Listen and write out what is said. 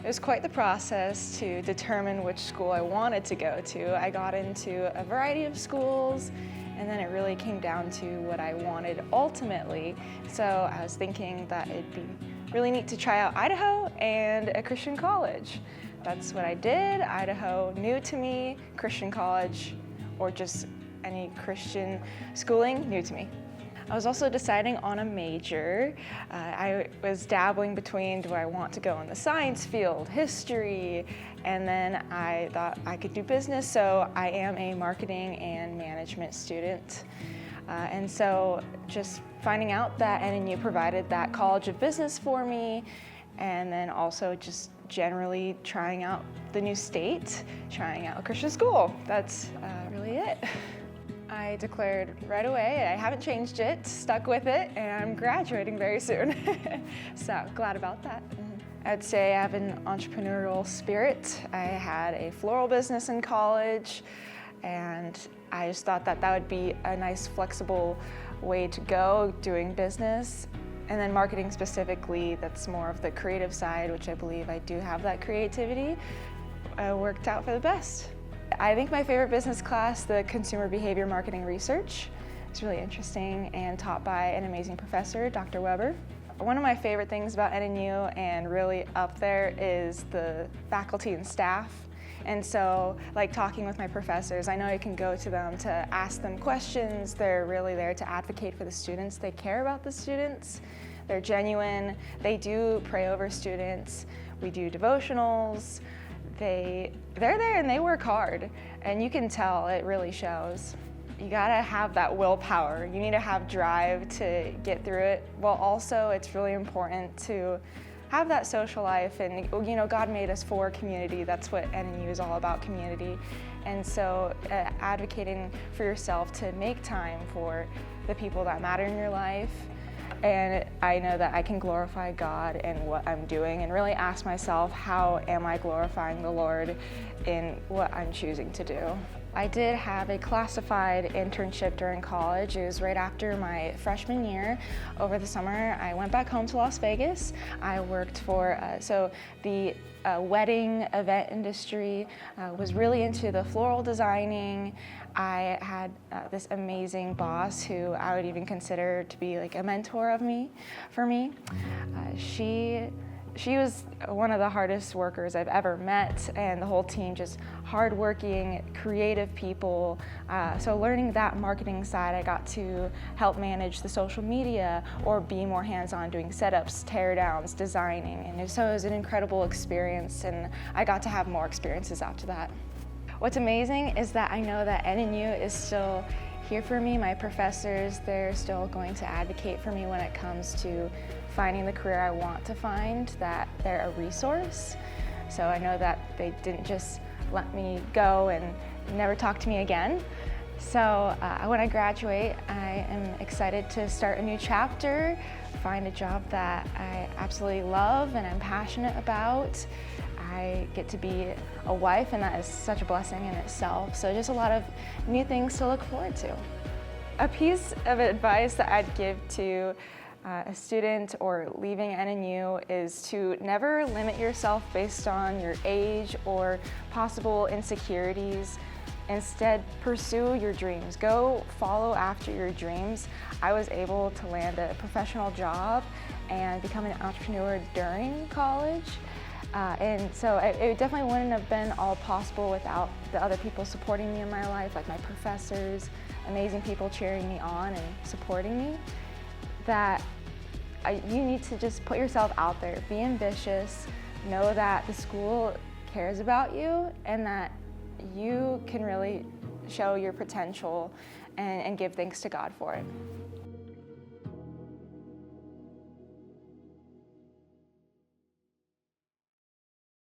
was quite the process to determine which school I wanted to go to. I got into a variety of schools, and then it really came down to what I wanted ultimately. So I was thinking that it'd be really neat to try out Idaho and a Christian college. That's what I did. Idaho, new to me. Christian college, or just any Christian schooling, new to me. I was also deciding on a major. I was dabbling between, do I want to go in the science field, history, and then I thought I could do business, so I am a marketing and management student. And so just finding out that NNU provided that College of Business for me, and then also just generally trying out the new state, trying out a Christian school. That's really it. I declared right away. I haven't changed it, stuck with it, and I'm graduating very soon. So glad about that. I'd say I have an entrepreneurial spirit. I had a floral business in college, and I just thought that that would be a nice flexible way to go doing business. And then marketing specifically, that's more of the creative side, which I believe I do have that creativity, worked out for the best. I think my favorite business class, the Consumer Behavior Marketing Research, is really interesting and taught by an amazing professor, Dr. Weber. One of my favorite things about NNU and really up there is the faculty and staff. And so, like talking with my professors, I know I can go to them to ask them questions. They're really there to advocate for the students. They care about the students. They're genuine. They do pray over students. We do devotionals. They're there and they work hard, and you can tell it really shows. You gotta have that willpower. You need to have drive to get through it. Well, also it's really important to have that social life, and you know, God made us for community. That's what NNU is all about, community. And so advocating for yourself to make time for the people that matter in your life. And I know that I can glorify God in what I'm doing and really ask myself, how am I glorifying the Lord in what I'm choosing to do? I did have a classified internship during college. It was right after my freshman year. Over the summer, I went back home to Las Vegas. I worked for, the wedding event industry, was really into the floral designing. I had this amazing boss who I would even consider to be like a mentor for me. She was one of the hardest workers I've ever met, and the whole team just hardworking, creative people. So learning that marketing side, I got to help manage the social media or be more hands-on doing setups, teardowns, designing. And so it was an incredible experience, and I got to have more experiences after that. What's amazing is that I know that NNU is still here for me. My professors, they're still going to advocate for me when it comes to finding the career I want to find, that they're a resource. So I know that they didn't just let me go and never talk to me again. So when I graduate, I am excited to start a new chapter, find a job that I absolutely love and I'm passionate about. I get to be a wife, and that is such a blessing in itself. So just a lot of new things to look forward to. A piece of advice that I'd give to a student or leaving NNU is to never limit yourself based on your age or possible insecurities. Instead, pursue your dreams. Go follow after your dreams. I was able to land a professional job and become an entrepreneur during college. And so it definitely wouldn't have been all possible without the other people supporting me in my life, like my professors, amazing people cheering me on and supporting me. That you need to just put yourself out there, be ambitious, know that the school cares about you and that you can really show your potential and give thanks to God for it.